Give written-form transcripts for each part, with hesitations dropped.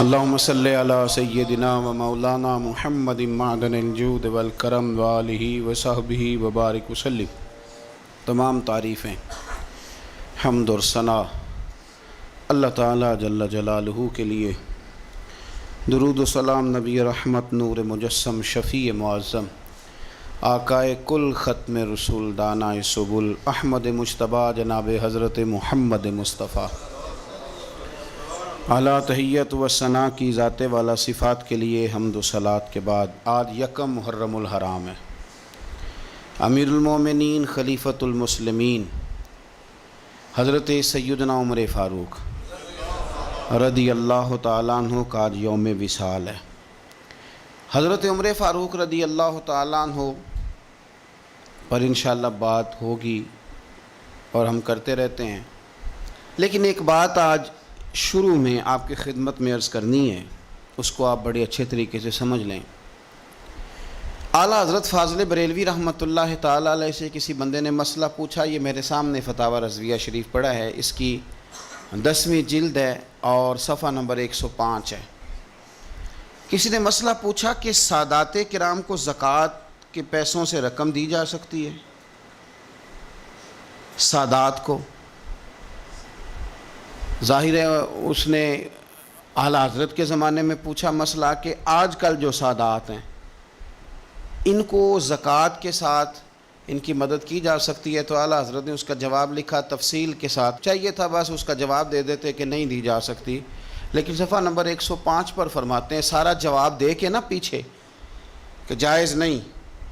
اللہم صلی علی سیدنا و مولانا محمد معدن الجود والکرم وآلہ وصحبہ وبارک وسلم۔ تمام تعریفیں، حمد اور ثنا اللہ تعالیٰ جل جلالہ کے لیے۔ درود و سلام نبی رحمت نور مجسم شفیع معظم آقائے کل ختم رسول دانائے سبل احمد مجتبیٰ جناب حضرت محمد مصطفیٰ اعلیٰ تحیت و ثنا کی ذات والا صفات کے لیے حمد و صلات کے بعد آج یکم محرم الحرام ہے۔ امیر المومنین خلیفۃ المسلمین حضرت سیدنا عمر فاروق رضی اللہ تعالیٰ عنہ کا آج یوم وصال ہے۔ حضرت عمر فاروق رضی اللہ تعالیٰ عنہ پر انشاءاللہ بات ہوگی اور ہم کرتے رہتے ہیں، لیکن ایک بات آج شروع میں آپ کی خدمت میں عرض کرنی ہے، اس کو آپ بڑے اچھے طریقے سے سمجھ لیں۔ اعلیٰ حضرت فاضل بریلوی رحمۃ اللہ تعالیٰ علیہ سے کسی بندے نے مسئلہ پوچھا، یہ میرے سامنے فتاوی رضویہ شریف پڑھا ہے، اس کی 10ویں جلد ہے اور صفحہ نمبر 105 ہے۔ کسی نے مسئلہ پوچھا کہ سادات کرام کو زکوٰۃ کے پیسوں سے رقم دی جا سکتی ہے؟ سادات کو ظاہر ہے اس نے اعلیٰ حضرت کے زمانے میں پوچھا مسئلہ کہ آج کل جو سادات ہیں ان کو زکوٰۃ کے ساتھ ان کی مدد کی جا سکتی ہے؟ تو اعلیٰ حضرت نے اس کا جواب لکھا تفصیل کے ساتھ، چاہیے تھا بس اس کا جواب دے دیتے کہ نہیں دی جا سکتی، لیکن صفحہ نمبر 105 پر فرماتے ہیں، سارا جواب دے کے نا پیچھے کہ جائز نہیں،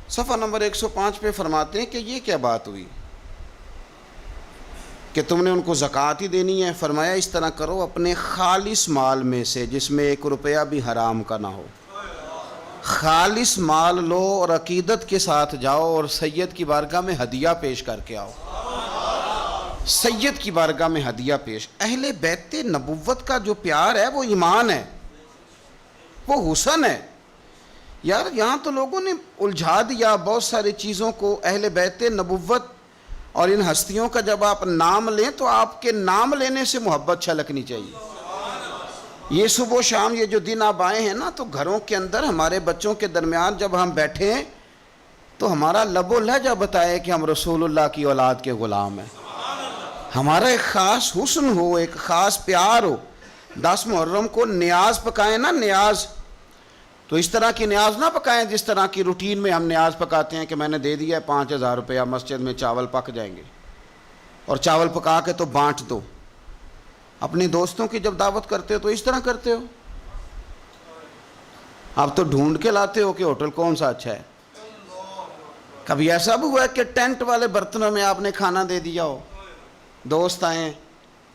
صفحہ نمبر 105 پہ فرماتے ہیں کہ یہ کیا بات ہوئی کہ تم نے ان کو زکوٰۃ ہی دینی ہے؟ فرمایا اس طرح کرو، اپنے خالص مال میں سے جس میں 1 روپیہ بھی حرام کا نہ ہو، خالص مال لو اور عقیدت کے ساتھ جاؤ اور سید کی بارگاہ میں ہدیہ پیش کر کے آؤ۔ سید کی بارگاہ میں ہدیہ پیش، اہل بیت نبوت کا جو پیار ہے وہ ایمان ہے، وہ حسن ہے۔ یار یہاں تو لوگوں نے الجھا دیا بہت ساری چیزوں کو۔ اہل بیت نبوت اور ان ہستیوں کا جب آپ نام لیں تو آپ کے نام لینے سے محبت چھلکنی چاہیے۔ یہ صبح و شام یہ جو دن آپ آئے ہیں نا، تو گھروں کے اندر ہمارے بچوں کے درمیان جب ہم بیٹھے ہیں تو ہمارا لب و لہجہ بتائے کہ ہم رسول اللہ کی اولاد کے غلام ہیں، ہمارا ایک خاص حسن ہو، ایک خاص پیار ہو۔ 10 محرم کو نیاز پکائیں نا، نیاز تو اس طرح کی نیاز نہ پکائیں جس طرح کی روٹین میں ہم نیاز پکاتے ہیں کہ میں نے دے دیا ہے 5000 روپیہ، مسجد میں چاول پک جائیں گے اور چاول پکا کے تو بانٹ دو۔ اپنے دوستوں کی جب دعوت کرتے ہو تو اس طرح کرتے ہو؟ آپ تو ڈھونڈ کے لاتے ہو کہ ہوٹل کون سا اچھا ہے۔ کبھی ایسا بھی ہوا ہے کہ ٹینٹ والے برتنوں میں آپ نے کھانا دے دیا ہو، دوست آئیں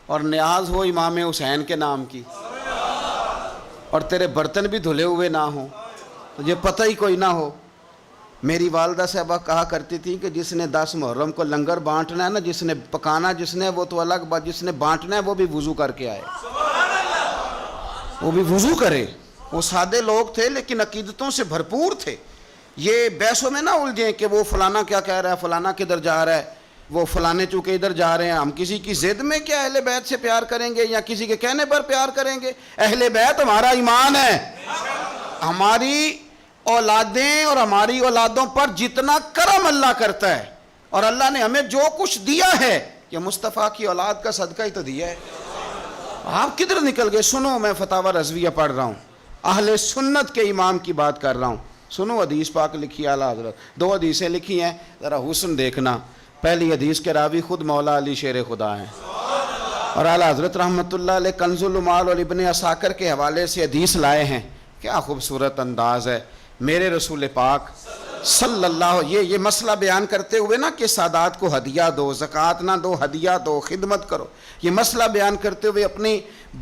اور نیاز ہو امام حسین کے نام کی اور تیرے برتن بھی دھلے ہوئے نہ ہوں، تجھے پتہ ہی کوئی نہ ہو؟ میری والدہ صاحبہ کہا کرتی تھی کہ جس نے 10 محرم کو لنگر بانٹنا ہے نا، جس نے پکانا جس نے وہ تو الگ بات، جس نے بانٹنا ہے وہ بھی وضو کر کے آئے، وہ بھی وضو کرے۔ وہ سادے لوگ تھے لیکن عقیدتوں سے بھرپور تھے۔ یہ بحثوں میں نہ الجھیں کہ وہ فلانا کیا کہہ رہا ہے، فلانا کدھر جا رہا ہے، وہ فلانے چونکہ ادھر جا رہے ہیں۔ ہم کسی کی ضد میں کیا اہل بیت سے پیار کریں گے یا کسی کے کہنے پر پیار کریں گے؟ اہل بیت ہمارا ایمان ہے۔ ہماری اولادیں اور ہماری اولادوں پر جتنا کرم اللہ کرتا ہے، اور اللہ نے ہمیں جو کچھ دیا ہے یہ مصطفیٰ کی اولاد کا صدقہ ہی تو دیا ہے۔ آپ کدھر نکل گئے؟ سنو، میں فتاوی رضویہ پڑھ رہا ہوں، اہل سنت کے امام کی بات کر رہا ہوں۔ سنو، حدیث پاک لکھی ہے اعلیٰ حضرت، 2 حدیثیں لکھی ہیں، ذرا حسن دیکھنا۔ پہلی حدیث کے راوی خود مولا علی شیر خدا ہیں، اور اعلیٰ حضرت رحمۃ اللہ علیہ کنز المال اور ابن عساکر کے حوالے سے حدیث لائے ہیں۔ کیا خوبصورت انداز ہے میرے رسول پاک صلی اللہ، یہ مسئلہ بیان کرتے ہوئے نا کہ سادات کو ہدیہ دو، زکوٰۃ نہ دو، ہدیہ دو، خدمت کرو، یہ مسئلہ بیان کرتے ہوئے اپنی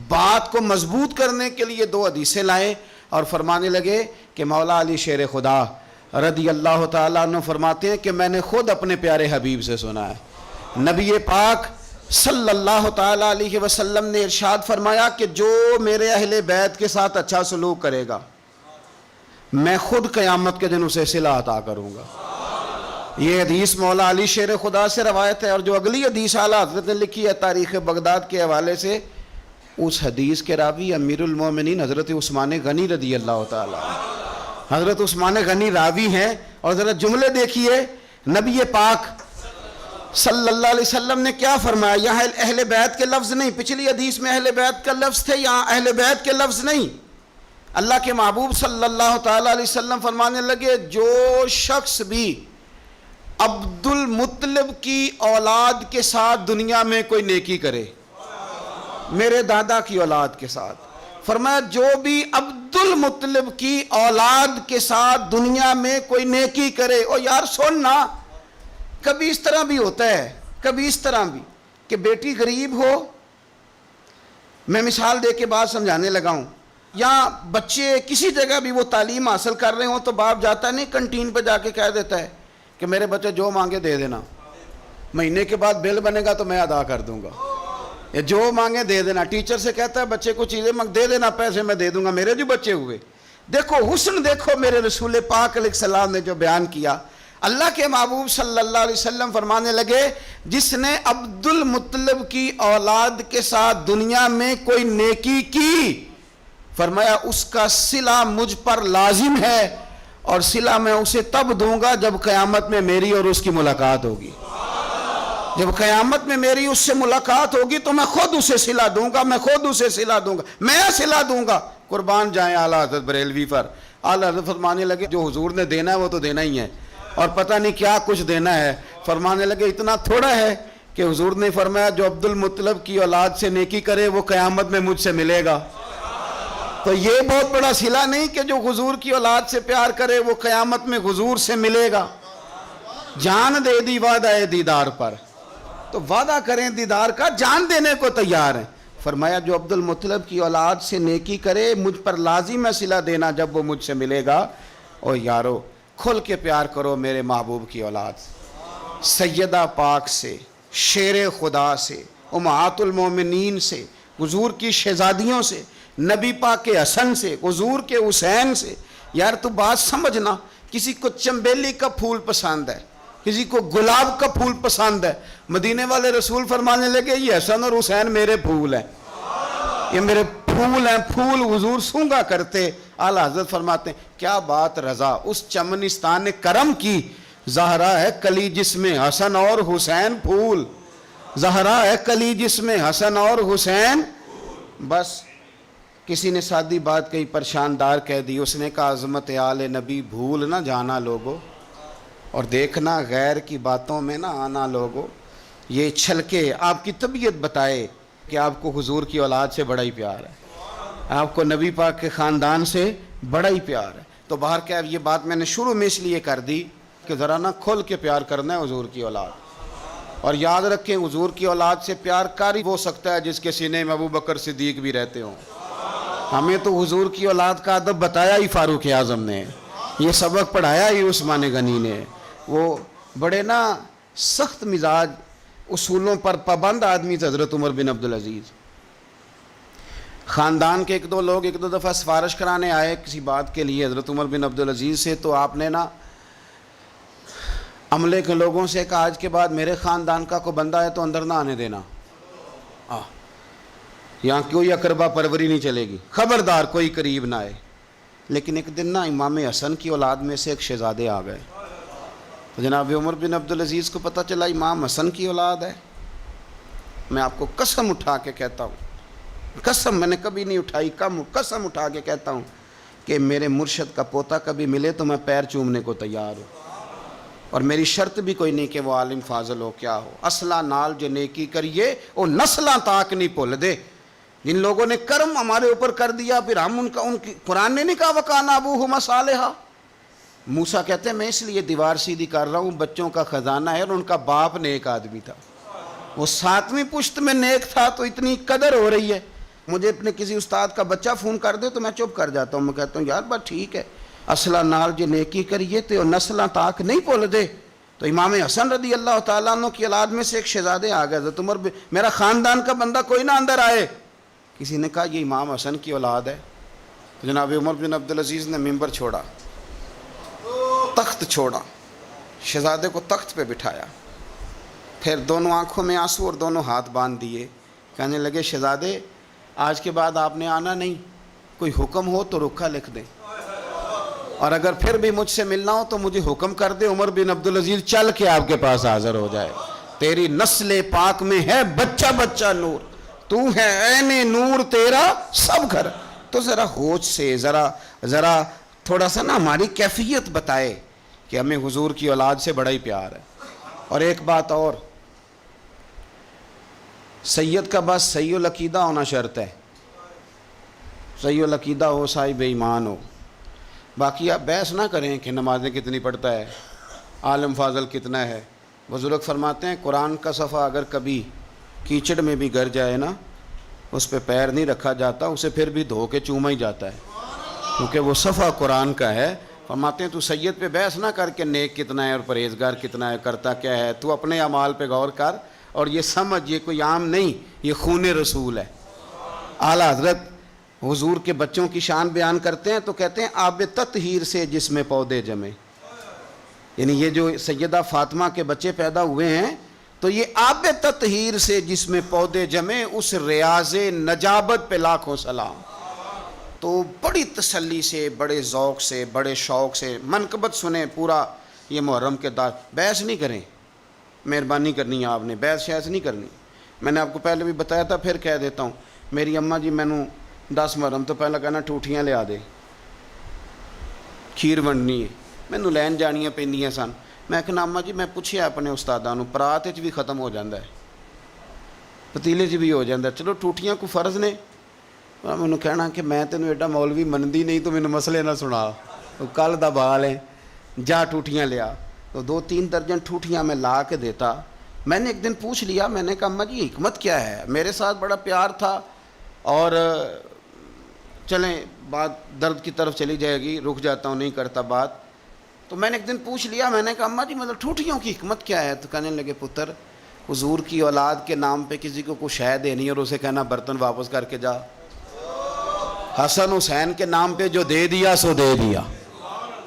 بات کو مضبوط کرنے کے لیے 2 حدیثیں لائے اور فرمانے لگے کہ مولا علی شیر خدا رضی اللہ تعالیٰ عنہ فرماتے ہیں کہ میں نے خود اپنے پیارے حبیب سے سنا ہے، نبی پاک صلی اللہ تعالیٰ علیہ وسلم نے ارشاد فرمایا کہ جو میرے اہل بیت کے ساتھ اچھا سلوک کرے گا میں خود قیامت کے دن اسے صلہ عطا کروں گا۔ یہ حدیث مولا علی شیر خدا سے روایت ہے، اور جو اگلی حدیث اعلیٰ حضرت نے لکھی ہے تاریخ بغداد کے حوالے سے، اس حدیث کے راوی امیر المومنین حضرت عثمان غنی رضی اللہ تعالیٰ، حضرت عثمان غنی راوی ہیں. اور ذرا جملے دیکھیے نبی پاک صلی اللہ علیہ وسلم نے کیا فرمایا. یہاں اہل بیت کے لفظ نہیں، پچھلی حدیث میں اہل بیت کا لفظ تھے، یہاں اہل بیت کے لفظ نہیں. اللہ کے محبوب صلی اللہ تعالیٰ علیہ وسلم فرمانے لگے جو شخص بھی عبد المطلب کی اولاد کے ساتھ دنیا میں کوئی نیکی کرے، میرے دادا کی اولاد کے ساتھ، فرمایا جو بھی عبد المطلب کی اولاد کے ساتھ دنیا میں کوئی نیکی کرے. او یار سننا، کبھی اس طرح بھی ہوتا ہے، کبھی اس طرح بھی کہ بیٹی غریب ہو. میں مثال دے کے بات سمجھانے لگا ہوں. یا بچے کسی جگہ بھی وہ تعلیم حاصل کر رہے ہوں تو باپ جاتا نہیں کنٹین پہ جا کے کہہ دیتا ہے کہ میرے بچے جو مانگے دے دینا، مہینے کے بعد بل بنے گا تو میں ادا کر دوں گا، یا جو مانگے دے دینا. ٹیچر سے کہتا ہے بچے کو چیزیں دے دینا، پیسے میں دے دوں گا. میرے جو بچے ہوئے، دیکھو حسن دیکھو میرے رسول پاک علیہ السلام نے جو بیان کیا. اللہ کے محبوب صلی اللہ علیہ وسلم فرمانے لگے جس نے عبد المطلب کی اولاد کے ساتھ دنیا میں کوئی نیکی کی، فرمایا اس کا صلہ مجھ پر لازم ہے، اور صلہ میں اسے تب دوں گا جب قیامت میں میری اور اس کی ملاقات ہوگی. جب قیامت میں میری اس سے ملاقات ہوگی تو میں خود اسے صلہ دوں گا، میں خود اسے صلہ دوں گا، میں صلہ دوں گا. قربان جائیں اعلیٰ حضرت بریلوی پر. اعلیٰ حضرت فرمانے لگے جو حضور نے دینا ہے وہ تو دینا ہی ہے، اور پتہ نہیں کیا کچھ دینا ہے. فرمانے لگے اتنا تھوڑا ہے کہ حضور نے فرمایا جو عبد المطلب کی اولاد سے نیکی کرے وہ قیامت میں مجھ سے ملے گا. تو یہ بہت بڑا صلہ نہیں کہ جو حضور کی اولاد سے پیار کرے وہ قیامت میں حضور سے ملے گا. جان دے دی وعدہ دیدار پر، تو وعدہ کریں دیدار کا، جان دینے کو تیار ہیں. فرمایا جو عبد المطلب کی اولاد سے نیکی کرے مجھ پر لازم ہے صلہ دینا جب وہ مجھ سے ملے گا. اور یارو کھل کے پیار کرو میرے محبوب کی اولاد، سیدہ پاک سے، شیر خدا سے، امہات المومنین سے، حضور کی شہزادیوں سے، نبی پاک کے حسن سے، حضور کے حسین سے. یار تو بات سمجھنا، کسی کو چنبیلی کا پھول پسند ہے، کسی کو گلاب کا پھول پسند ہے. مدینے والے رسول فرمانے لگے یہ حسن اور حسین میرے پھول ہیں، یہ میرے پھول ہیں، پھول حضور سونگا کرتے. اعلیٰ حضرت فرماتے ہیں کیا بات رضا اس چمنستان کرم کی، زہرا ہے کلی جس میں حسن اور حسین پھول، زہرا ہے کلی جس میں حسن اور حسین. بس کسی نے سادی بات کہی، پریشاندار کہہ دی. اس نے کہا عظمت آل نبی بھول نہ جانا لوگو، اور دیکھنا غیر کی باتوں میں نہ آنا لوگو. یہ چھلکے آپ کی طبیعت بتائے کہ آپ کو حضور کی اولاد سے بڑا ہی پیار ہے، آپ کو نبی پاک کے خاندان سے بڑا ہی پیار ہے. تو باہر کیا یہ بات میں نے شروع میں اس لیے کر دی کہ ذرا نہ کھل کے پیار کرنا ہے حضور کی اولاد. اور یاد رکھیں حضور کی اولاد سے پیار کاری ہو سکتا ہے جس کے سینے میں ابو بکر صدیق بھی رہتے ہوں. ہمیں تو حضور کی اولاد کا ادب بتایا ہی فاروق اعظم نے، یہ سبق پڑھایا ہی عثمان غنی نے. وہ بڑے نا سخت مزاج، اصولوں پر پابند آدمی تھے حضرت عمر بن عبدالعزیز. خاندان کے ایک دو لوگ ایک دو دفعہ سفارش کرانے آئے کسی بات کے لیے حضرت عمر بن عبدالعزیز سے. تو آپ نے نا عملے کے لوگوں سے کہا آج کے بعد میرے خاندان کا کوئی بندہ ہے تو اندر نہ آنے دینا، یہاں کوئی اقربا پروری نہیں چلے گی، خبردار کوئی قریب نہ آئے. لیکن ایک دن نا امام حسن کی اولاد میں سے ایک شہزادے آ گئے. تو جناب عمر بن عبدالعزیز کو پتہ چلا امام حسن کی اولاد ہے. میں آپ کو قسم اٹھا کے کہتا ہوں، قسم میں نے کبھی نہیں اٹھائی، قسم اٹھا کے کہتا ہوں کہ میرے مرشد کا پوتا کبھی ملے تو میں پیر چومنے کو تیار ہوں. اور میری شرط بھی کوئی نہیں کہ وہ عالم فاضل ہو، کیا ہو، اصلہ نال جو نیکی کریے وہ نسلاں تاک نہیں بھول دے. جن لوگوں نے کرم ہمارے اوپر کر دیا پھر ہم ان کی قرآن نے نہیں کہا وَقَانَ أَبُوهُمَا صَالِحًا. موسیٰ کہتے ہیں میں اس لیے دیوار سیدھی کر رہا ہوں، بچوں کا خزانہ ہے، اور ان کا باپ نیک آدمی تھا، وہ 7ویں پشت میں نیک تھا تو اتنی قدر ہو رہی ہے. مجھے اپنے کسی استاد کا بچہ فون کر دے تو میں چپ کر جاتا ہوں، میں کہتا ہوں یار بات ٹھیک ہے، اصلہ نال جو نیکی کریے تو نسلاں تاک نہیں بھول دے. تو امام حسن رضی اللہ تعالیٰ عنہ کی اولاد میں سے ایک شہزادے آ گئے، حضرت عمر میرا خاندان کا بندہ کوئی نہ اندر آئے. کسی نے کہا یہ امام حسن کی اولاد ہے. تو جناب عمر بن عبدالعزیز نے ممبر چھوڑا، تخت چھوڑا، شہزادے کو تخت پہ بٹھایا، پھر دونوں آنکھوں میں آنسو اور دونوں ہاتھ باندھ دیے. کہنے لگے شہزادے آج کے بعد آپ نے آنا نہیں، کوئی حکم ہو تو رکھا لکھ دیں، اور اگر پھر بھی مجھ سے ملنا ہو تو مجھے حکم کر دے، عمر بن عبدالعزیز چل کے آپ کے پاس حاضر ہو جائے. تیری نسل پاک میں ہے بچہ بچہ نور، تو ہے عین نور تیرا سب گھر. تو ذرا ہوش سے ذرا تھوڑا سا نا ہماری کیفیت بتائے کہ ہمیں حضور کی اولاد سے بڑا ہی پیار ہے. اور ایک بات اور، سید کا بس صحیح العقیدہ ہونا شرط ہے. صحیح العقیدہ ہو، صاحب ایمان ہو. باقی آپ بحث نہ کریں کہ نمازیں کتنی پڑھتا ہے، عالم فاضل کتنا ہے. بزرگ فرماتے ہیں قرآن کا صفحہ اگر کبھی کیچڑ میں بھی گر جائے نا، اس پہ پیر نہیں رکھا جاتا، اسے پھر بھی دھو کے چوما ہی جاتا ہے، کیونکہ وہ صفحہ قرآن کا ہے. فرماتے ہیں تو سید پہ بحث نہ کر کے نیک کتنا ہے اور پرہیزگار کتنا ہے، کرتا کیا ہے، تو اپنے اعمال پہ غور کر اور یہ سمجھ یہ کوئی عام نہیں، یہ خون رسول ہے. اعلیٰ حضرت حضور کے بچوں کی شان بیان کرتے ہیں تو کہتے ہیں آب تطہیر سے جس میں پودے جمے. یعنی یہ جو سیدہ فاطمہ کے بچے پیدا ہوئے ہیں تو یہ آب تطہیر سے جس میں پودے جمے، اس ریاض نجابت پہ لاکھوں سلام. تو بڑی تسلی سے، بڑے ذوق سے، بڑے شوق سے منقبت سنیں پورا یہ محرم کے دار. بحث نہیں کریں، مہربانی کرنی ہے آپ نے، بحث شحث نہیں کرنی. میں نے آپ کو پہلے بھی بتایا تھا، پھر کہہ دیتا ہوں. میری اماں جی مینوں 10 محرم تو پہلے کہنا ٹوٹیاں لیا دے، کھیر ونڈنی ہے، مینوں لین جانیاں پیندیاں سن. میں کہنا اماں جی میں پوچھیا اپنے استاداں نوں، پرات وچ بھی ختم ہو جاندا ہے، پتیلے 'چ بھی ہو جاندا ہے، چلو ٹوٹیاں کو فرض نے. مینوں کہنا کہ میں تینوں ایڈا مولوی منندی نہیں تو مینوں مسئلے نہ سنا، کل دا بال ہے، جا ٹوٹیاں لیا. تو 2-3 درجن ٹوٹیاں میں لا کے دیتا. میں نے ایک دن پوچھ لیا، میں نے کہا اماں جی حکمت کیا ہے، میرے ساتھ بڑا پیار تھا اور چلیں بات درد کی طرف چلی جائے گی، رک جاتا ہوں، نہیں کرتا بات. تو میں نے ایک دن پوچھ لیا، میں نے کہا اماں جی مطلب ٹوٹیوں کی حکمت کیا ہے. تو کہنے لگے پتر، حضور کی اولاد کے نام پہ کسی کو کچھ شے دینی اور اسے کہنا برتن واپس کر کے جا. حسن حسین کے نام پہ جو دے دیا سو دے دیا،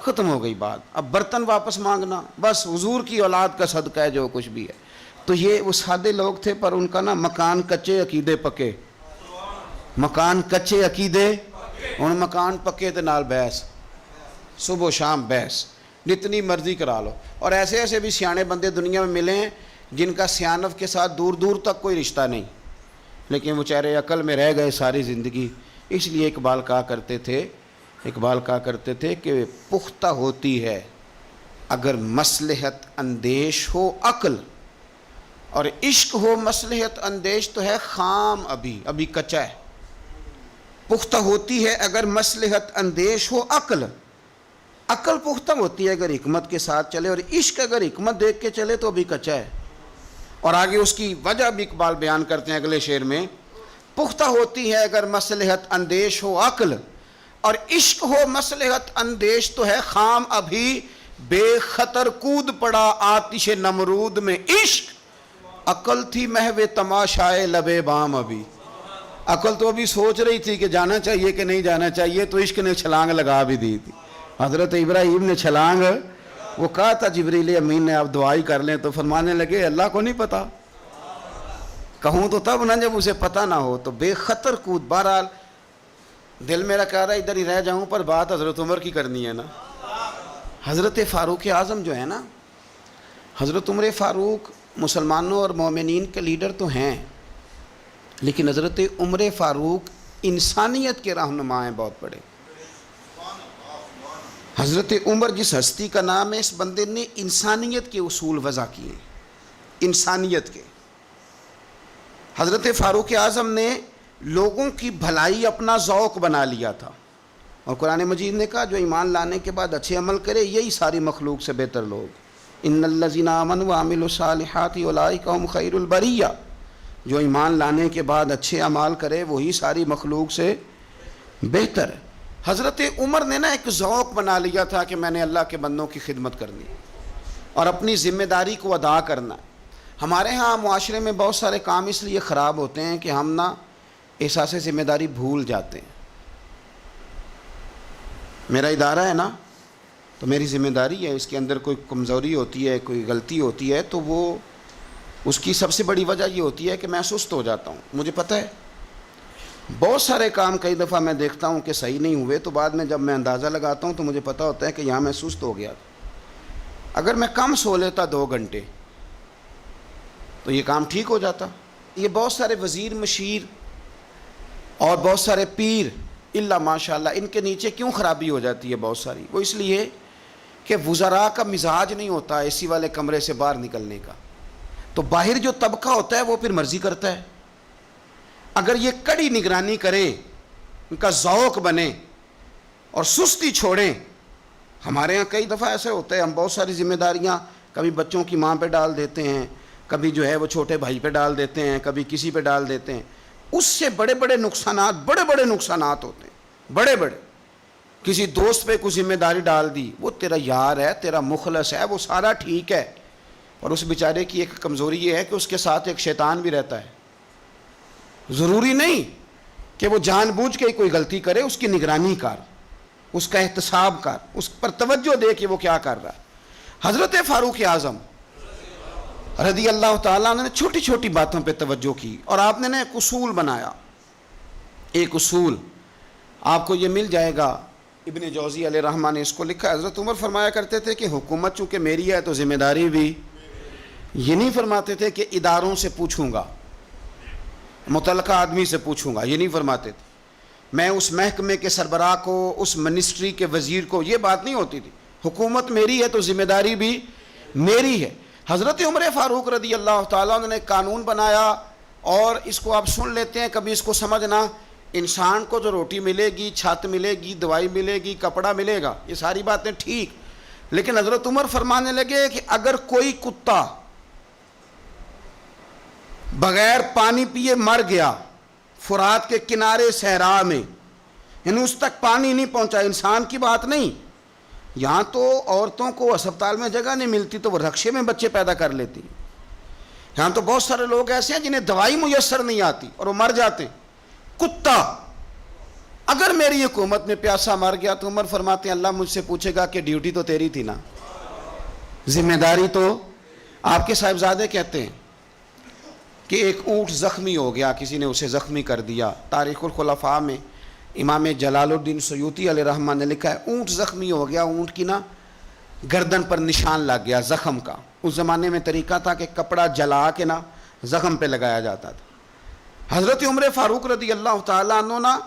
ختم ہو گئی بات. اب برتن واپس مانگنا، بس حضور کی اولاد کا صدقہ ہے جو کچھ بھی ہے. تو یہ وہ سادے لوگ تھے، پر ان کا نا مکان کچے عقیدے پکے، مکان کچے عقیدے، ان مکان پکے تے نال بحث، صبح و شام بحث، جتنی مرضی کرا لو. اور ایسے ایسے بھی سیانے بندے دنیا میں ملے ہیں جن کا سیانف کے ساتھ دور دور تک کوئی رشتہ نہیں، لیکن وہ چہرے عقل میں رہ گئے ساری زندگی. اس لیے اقبال کہا کرتے تھے کہ پختہ ہوتی ہے اگر مصلحت اندیش ہو عقل، اور عشق ہو مصلحت اندیش تو ہے خام، ابھی کچا ہے. پختہ ہوتی ہے اگر مصلحت اندیش ہو عقل، عقل پختہ ہوتی ہے اگر حکمت کے ساتھ چلے، اور عشق اگر حکمت دیکھ کے چلے تو ابھی کچا ہے. اور آگے اس کی وجہ بھی اقبال بیان کرتے ہیں اگلے شعر میں، پختہ ہوتی ہے اگر مصلحت اندیش ہو عقل، اور عشق ہو مصلحت اندیش تو ہے خام، ابھی بے خطر کود پڑا آتش نمرود میں عشق، عقل تھی محو تماشائے لبے بام. ابھی عقل تو ابھی سوچ رہی تھی کہ جانا چاہیے کہ نہیں جانا چاہیے، تو عشق نے چھلانگ لگا بھی دی تھی. حضرت ابراہیم نے چھلانگ، وہ کہا تھا جبریل امین نے آپ دعائی کر لیں، تو فرمانے لگے اللہ کو نہیں پتا، کہوں تو تب نہ جب اسے پتہ نہ ہو. تو بے خطر کود. بہرحال دل میرا کہہ رہا ہے ادھر ہی رہ جاؤں، پر بات حضرت عمر کی کرنی ہے نا. حضرت فاروق اعظم جو ہے نا، حضرت عمر فاروق مسلمانوں اور مومنین کے لیڈر تو ہیں، لیکن حضرت عمر فاروق انسانیت کے رہنما ہیں بہت بڑے. حضرت عمر جس ہستی کا نام ہے، اس بندے نے انسانیت کے اصول وضع کیے، انسانیت کے. حضرت فاروق اعظم نے لوگوں کی بھلائی اپنا ذوق بنا لیا تھا، اور قرآن مجید نے کہا جو ایمان لانے کے بعد اچھے عمل کرے یہی ساری مخلوق سے بہتر لوگ. ان الذین آمنوا وعملوا الصالحات اولئک هم خیر البریہ، جو ایمان لانے کے بعد اچھے اعمال کرے وہی ساری مخلوق سے بہتر. حضرت عمر نے نا ایک ذوق بنا لیا تھا کہ میں نے اللہ کے بندوں کی خدمت کرنی اور اپنی ذمہ داری کو ادا کرنا. ہمارے ہاں معاشرے میں بہت سارے کام اس لیے خراب ہوتے ہیں کہ ہم نا احساس ذمہ داری بھول جاتے ہیں. میرا ادارہ ہے نا تو میری ذمہ داری ہے، اس کے اندر کوئی کمزوری ہوتی ہے، کوئی غلطی ہوتی ہے تو وہ اس کی سب سے بڑی وجہ یہ ہوتی ہے کہ میں سست ہو جاتا ہوں. مجھے پتہ ہے بہت سارے کام کئی دفعہ میں دیکھتا ہوں کہ صحیح نہیں ہوئے، تو بعد میں جب میں اندازہ لگاتا ہوں تو مجھے پتہ ہوتا ہے کہ یہاں میں سست ہو گیا تھا۔ اگر میں کم سو لیتا 2 گھنٹے تو یہ کام ٹھیک ہو جاتا۔ یہ بہت سارے وزیر مشیر اور بہت سارے پیر اللہ ماشاءاللہ، ان کے نیچے کیوں خرابی ہو جاتی ہے بہت ساری؟ وہ اس لیے کہ وزراء کا مزاج نہیں ہوتا اے سی والے کمرے سے باہر نکلنے کا، تو باہر جو طبقہ ہوتا ہے وہ پھر مرضی کرتا ہے۔ اگر یہ کڑی نگرانی کرے، ان کا ذوق بنے اور سستی چھوڑیں۔ ہمارے ہاں کئی دفعہ ایسے ہوتا ہے، ہم بہت ساری ذمہ داریاں کبھی بچوں کی ماں پہ ڈال دیتے ہیں، کبھی جو ہے وہ چھوٹے بھائی پہ ڈال دیتے ہیں، کبھی کسی پہ ڈال دیتے ہیں۔ اس سے بڑے بڑے نقصانات ہوتے ہیں، بڑے بڑے۔ کسی دوست پہ کوئی ذمہ داری ڈال دی، وہ تیرا یار ہے، تیرا مخلص ہے، وہ سارا ٹھیک ہے، اور اس بیچارے کی ایک کمزوری یہ ہے کہ اس کے ساتھ ایک شیطان بھی رہتا ہے۔ ضروری نہیں کہ وہ جان بوجھ کے کوئی غلطی کرے، اس کی نگرانی کر، اس کا احتساب کر، اس پر توجہ دے کہ وہ کیا کر رہا ہے۔ حضرت فاروق اعظم رضی اللہ تعالیٰ عنہ نے چھوٹی چھوٹی باتوں پہ توجہ کی، اور آپ نے ایک اصول بنایا۔ ایک اصول آپ کو یہ مل جائے گا، ابن جوزی علیہ رحمہ نے اس کو لکھا۔ حضرت عمر فرمایا کرتے تھے کہ حکومت چونکہ میری ہے تو ذمہ داری بھی، یہ نہیں فرماتے تھے کہ اداروں سے پوچھوں گا، متعلقہ آدمی سے پوچھوں گا، یہ نہیں فرماتے تھے۔ میں اس محکمے کے سربراہ کو، اس منسٹری کے وزیر کو، یہ بات نہیں ہوتی تھی۔ حکومت میری ہے تو ذمہ داری بھی میری ہے۔ حضرت عمر فاروق رضی اللہ تعالیٰ عنہ نے ایک قانون بنایا، اور اس کو آپ سن لیتے ہیں، کبھی اس کو سمجھنا۔ انسان کو جو روٹی ملے گی، چھت ملے گی، دوائی ملے گی، کپڑا ملے گا، یہ ساری باتیں ٹھیک، لیکن حضرت عمر فرمانے لگے کہ اگر کوئی کتا بغیر پانی پیے مر گیا فرات کے کنارے صحرا میں، یعنی اس تک پانی نہیں پہنچا، انسان کی بات نہیں، یہاں تو عورتوں کو اسپتال میں جگہ نہیں ملتی تو وہ رکشے میں بچے پیدا کر لیتی، یہاں تو بہت سارے لوگ ایسے ہیں جنہیں دوائی میسر نہیں آتی اور وہ مر جاتے ہیں۔ کتا اگر میری حکومت میں پیاسا مر گیا تو عمر فرماتے ہیں اللہ مجھ سے پوچھے گا کہ ڈیوٹی تو تیری تھی نا، ذمہ داری تو آپ کے صاحبزادے کہتے ہیں کہ ایک اونٹ زخمی ہو گیا، کسی نے اسے زخمی کر دیا۔ تاریخ الخلفاء میں امام جلال الدین سیوطی علیہ رحمہ نے لکھا ہے اونٹ زخمی ہو گیا، اونٹ کی نا گردن پر نشان لگ گیا زخم کا۔ اس زمانے میں طریقہ تھا کہ کپڑا جلا کے نا زخم پہ لگایا جاتا تھا۔ حضرت عمر فاروق رضی اللہ تعالیٰ عنہ نا،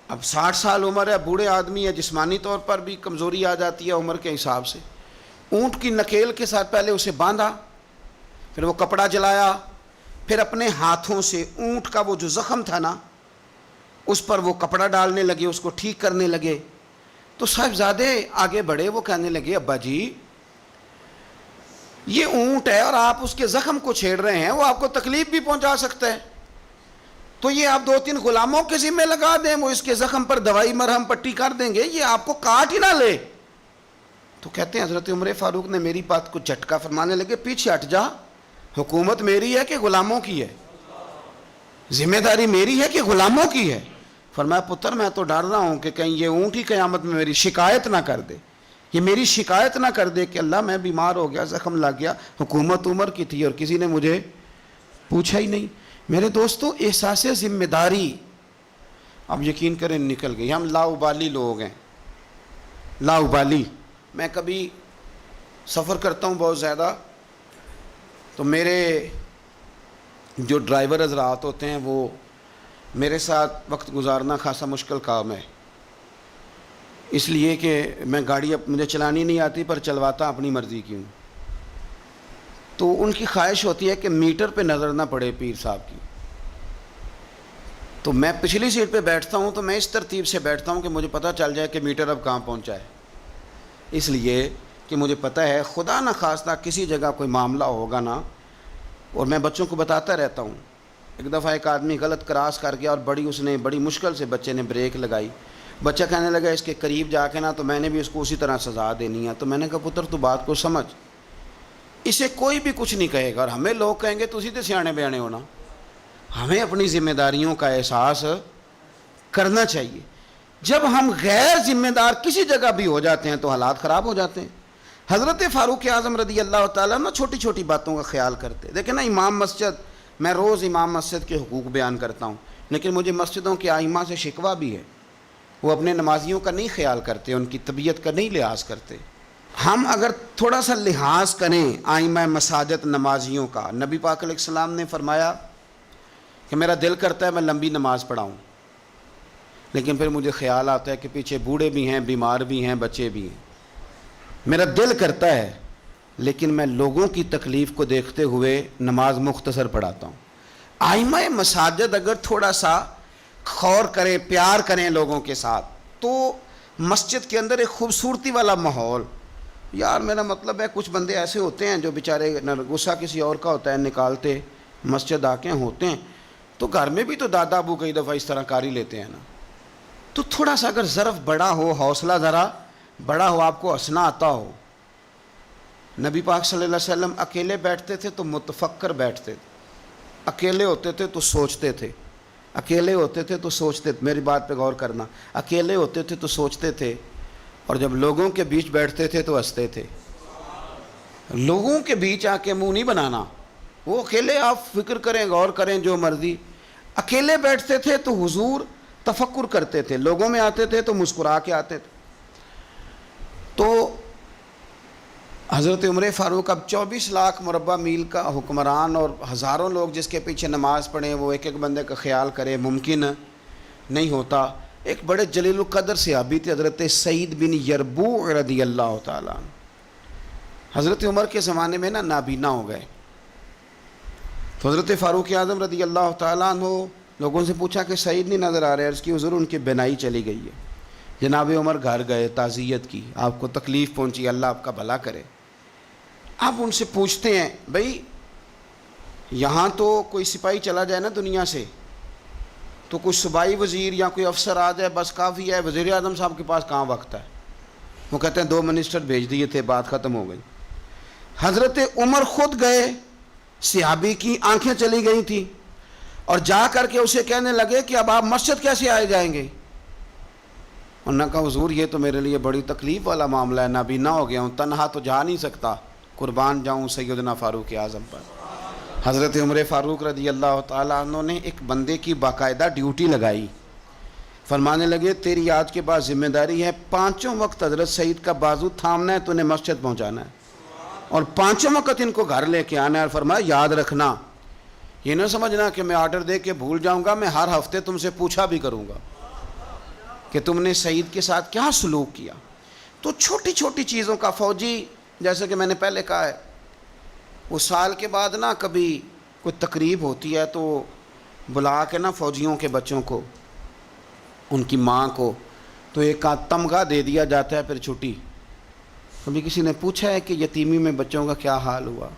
اب 60 سال عمر ہے، بوڑھے آدمی ہے، جسمانی طور پر بھی کمزوری آ جاتی ہے عمر کے حساب سے۔ اونٹ کی نکیل کے ساتھ پہلے اسے باندھا، پھر وہ کپڑا جلایا، پھر اپنے ہاتھوں سے اونٹ کا وہ جو زخم تھا نا اس پر وہ کپڑا ڈالنے لگے، اس کو ٹھیک کرنے لگے۔ تو صاحبزادے آگے بڑھے، وہ کہنے لگے ابا جی یہ اونٹ ہے اور آپ اس کے زخم کو چھیڑ رہے ہیں، وہ آپ کو تکلیف بھی پہنچا سکتا ہے، تو یہ آپ 2-3 غلاموں کے ذمہ لگا دیں، وہ اس کے زخم پر دوائی مرہم پٹی کر دیں گے، یہ آپ کو کاٹ ہی نہ لے۔ تو کہتے ہیں حضرت عمر فاروق نے میری بات کو جھٹکا، فرمانے لگے پیچھے ہٹ جا، حکومت میری ہے کہ غلاموں کی ہے؟ ذمہ داری میری ہے کہ غلاموں کی ہے؟ فرمایا پتر میں تو ڈر رہا ہوں کہ کہیں یہ اونٹ ہی قیامت میں میری شکایت نہ کر دے، یہ میری شکایت نہ کر دے کہ اللہ میں بیمار ہو گیا، زخم لگ گیا، حکومت عمر کی تھی اور کسی نے مجھے پوچھا ہی نہیں۔ میرے دوستو احساس ذمہ داری اب یقین کریں نکل گئی، ہم لاؤبالی لوگ ہیں، لاؤبالی۔ میں کبھی سفر کرتا ہوں بہت زیادہ، تو میرے جو ڈرائیور حضرات ہوتے ہیں وہ میرے ساتھ وقت گزارنا خاصا مشکل کام ہے، اس لیے کہ میں گاڑی مجھے چلانی نہیں آتی پر چلواتا اپنی مرضی کی ہوں، تو ان کی خواہش ہوتی ہے کہ میٹر پہ نظر نہ پڑے پیر صاحب کی۔ تو میں پچھلی سیٹ پہ بیٹھتا ہوں تو میں اس ترتیب سے بیٹھتا ہوں کہ مجھے پتہ چل جائے کہ میٹر اب کہاں پہنچا ہے، اس لیے کہ مجھے پتہ ہے خدا نہ خواستہ کسی جگہ کوئی معاملہ ہوگا نا، اور میں بچوں کو بتاتا رہتا ہوں۔ ایک دفعہ ایک آدمی غلط کراس کر گیا اور بڑی مشکل سے بچے نے بریک لگائی، بچہ کہنے لگا اس کے قریب جا کے نا تو میں نے بھی اس کو اسی طرح سزا دینی ہے۔ تو میں نے کہا پتر تو بات کو سمجھ، اسے کوئی بھی کچھ نہیں کہے گا اور ہمیں لوگ کہیں گے تسی تے سیانے بیانے ہونا۔ ہمیں اپنی ذمہ داریوں کا احساس کرنا چاہیے۔ جب ہم غیر ذمہ دار کسی جگہ بھی ہو جاتے ہیں تو حالات خراب ہو جاتے ہیں۔ حضرت فاروق اعظم رضی اللہ تعالیٰ عنہ چھوٹی چھوٹی باتوں کا خیال کرتے۔ دیکھیں نا امام مسجد، میں روز امام مسجد کے حقوق بیان کرتا ہوں۔ لیکن مجھے مسجدوں کے آئمہ سے شکوہ بھی ہے، وہ اپنے نمازیوں کا نہیں خیال کرتے، ان کی طبیعت کا نہیں لحاظ کرتے۔ ہم اگر تھوڑا سا لحاظ کریں آئمہ مساجد نمازیوں کا، نبی پاک علیہ السلام نے فرمایا کہ میرا دل کرتا ہے میں لمبی نماز پڑھاؤں، لیکن پھر مجھے خیال آتا ہے کہ پیچھے بوڑھے بھی ہیں، بیمار بھی ہیں، بچے بھی ہیں، میرا دل کرتا ہے لیکن میں لوگوں کی تکلیف کو دیکھتے ہوئے نماز مختصر پڑھاتا ہوں۔ آئمہ مساجد اگر تھوڑا سا غور کریں، پیار کریں لوگوں کے ساتھ، تو مسجد کے اندر ایک خوبصورتی والا ماحول، یار میرا مطلب ہے کچھ بندے ایسے ہوتے ہیں جو بیچارے غصہ کسی اور کا ہوتا ہے نکالتے مسجد آ کے ہوتے ہیں، تو گھر میں بھی تو دادا ابو کئی دفعہ اس طرح کاری لیتے ہیں نا، تو تھوڑا سا اگر ظرف بڑا ہو، حوصلہ ذرا بڑا ہو، آپ کو ہنسنا آتا ہو۔ نبی پاک صلی اللہ علیہ وسلم اکیلے بیٹھتے تھے تو متفکر بیٹھتے تھے، اکیلے ہوتے تھے تو سوچتے تھے، اکیلے ہوتے تھے تو سوچتے تھے، میری بات پہ غور کرنا، اکیلے ہوتے تھے تو سوچتے تھے، اور جب لوگوں کے بیچ بیٹھتے تھے تو ہنستے تھے۔ لوگوں کے بیچ آ کے منہ نہیں بنانا، وہ اکیلے آپ فکر کریں، غور کریں جو مرضی، اکیلے بیٹھتے تھے تو حضور تفکر کرتے تھے، لوگوں میں آتے تھے تو مسکرا کے آتے تھے۔ تو حضرت عمر فاروق اب 24 لاکھ مربع میل کا حکمران اور ہزاروں لوگ جس کے پیچھے نماز پڑھیں، وہ ایک ایک بندے کا خیال کرے، ممکن نہیں ہوتا۔ ایک بڑے جلیل القدر صحابی تھے حضرت سعید بن یربوع رضی اللہ تعالیٰ عنہ۔ حضرت عمر کے زمانے میں نابینا ہو گئے، تو حضرت فاروق اعظم رضی اللہ تعالیٰ عنہ لوگوں سے پوچھا کہ سعید نہیں نظر آ رہے، عرض کی حضور ان کی بینائی چلی گئی ہے۔ جناب عمر گھر گئے، تعزیت کی، آپ کو تکلیف پہنچی، اللہ آپ کا بھلا کرے۔ آپ ان سے پوچھتے ہیں بھائی یہاں تو کوئی سپاہی چلا جائے نا دنیا سے تو کوئی صوبائی وزیر یا کوئی افسر آ جائے بس کافی ہے، وزیر اعظم صاحب کے پاس کہاں وقت ہے؟ وہ کہتے ہیں 2 منسٹر بھیج دیے تھے، بات ختم ہو گئی۔ حضرت عمر خود گئے، صحابی کی آنکھیں چلی گئی تھیں، اور جا کر کے اسے کہنے لگے کہ اب آپ مسجد کیسے آئے جائیں گے؟ انہوں نے کہا حضور یہ تو میرے لیے بڑی تکلیف والا معاملہ ہے، نابینا ہو گیا ہوں، تنہا تو جا نہیں سکتا، قربان جاؤں سیدنا فاروق اعظم پر۔ حضرت عمر فاروق رضی اللہ تعالیٰ عنہ نے ایک بندے کی باقاعدہ ڈیوٹی لگائی، فرمانے لگے تیری آج کے بعد ذمہ داری ہے 5 وقت حضرت سعید کا بازو تھامنا ہے، تو انہیں مسجد پہنچانا ہے، اور 5 وقت ان کو گھر لے کے آنا ہے، اور فرمایا یاد رکھنا، یہ نہ سمجھنا کہ میں آرڈر دے کے بھول جاؤں گا، میں ہر ہفتے تم سے پوچھا بھی کروں گا کہ تم نے سعید کے ساتھ کیا سلوک کیا۔ تو چھوٹی چھوٹی چیزوں کا فوجی، جیسے کہ میں نے پہلے کہا ہے، وہ سال کے بعد کبھی کوئی تقریب ہوتی ہے تو بلا کے فوجیوں کے بچوں کو، ان کی ماں کو، تو ایک تمغہ دے دیا جاتا ہے، پھر چھٹی۔ کبھی کسی نے پوچھا ہے کہ یتیمی میں بچوں کا کیا حال ہوا؟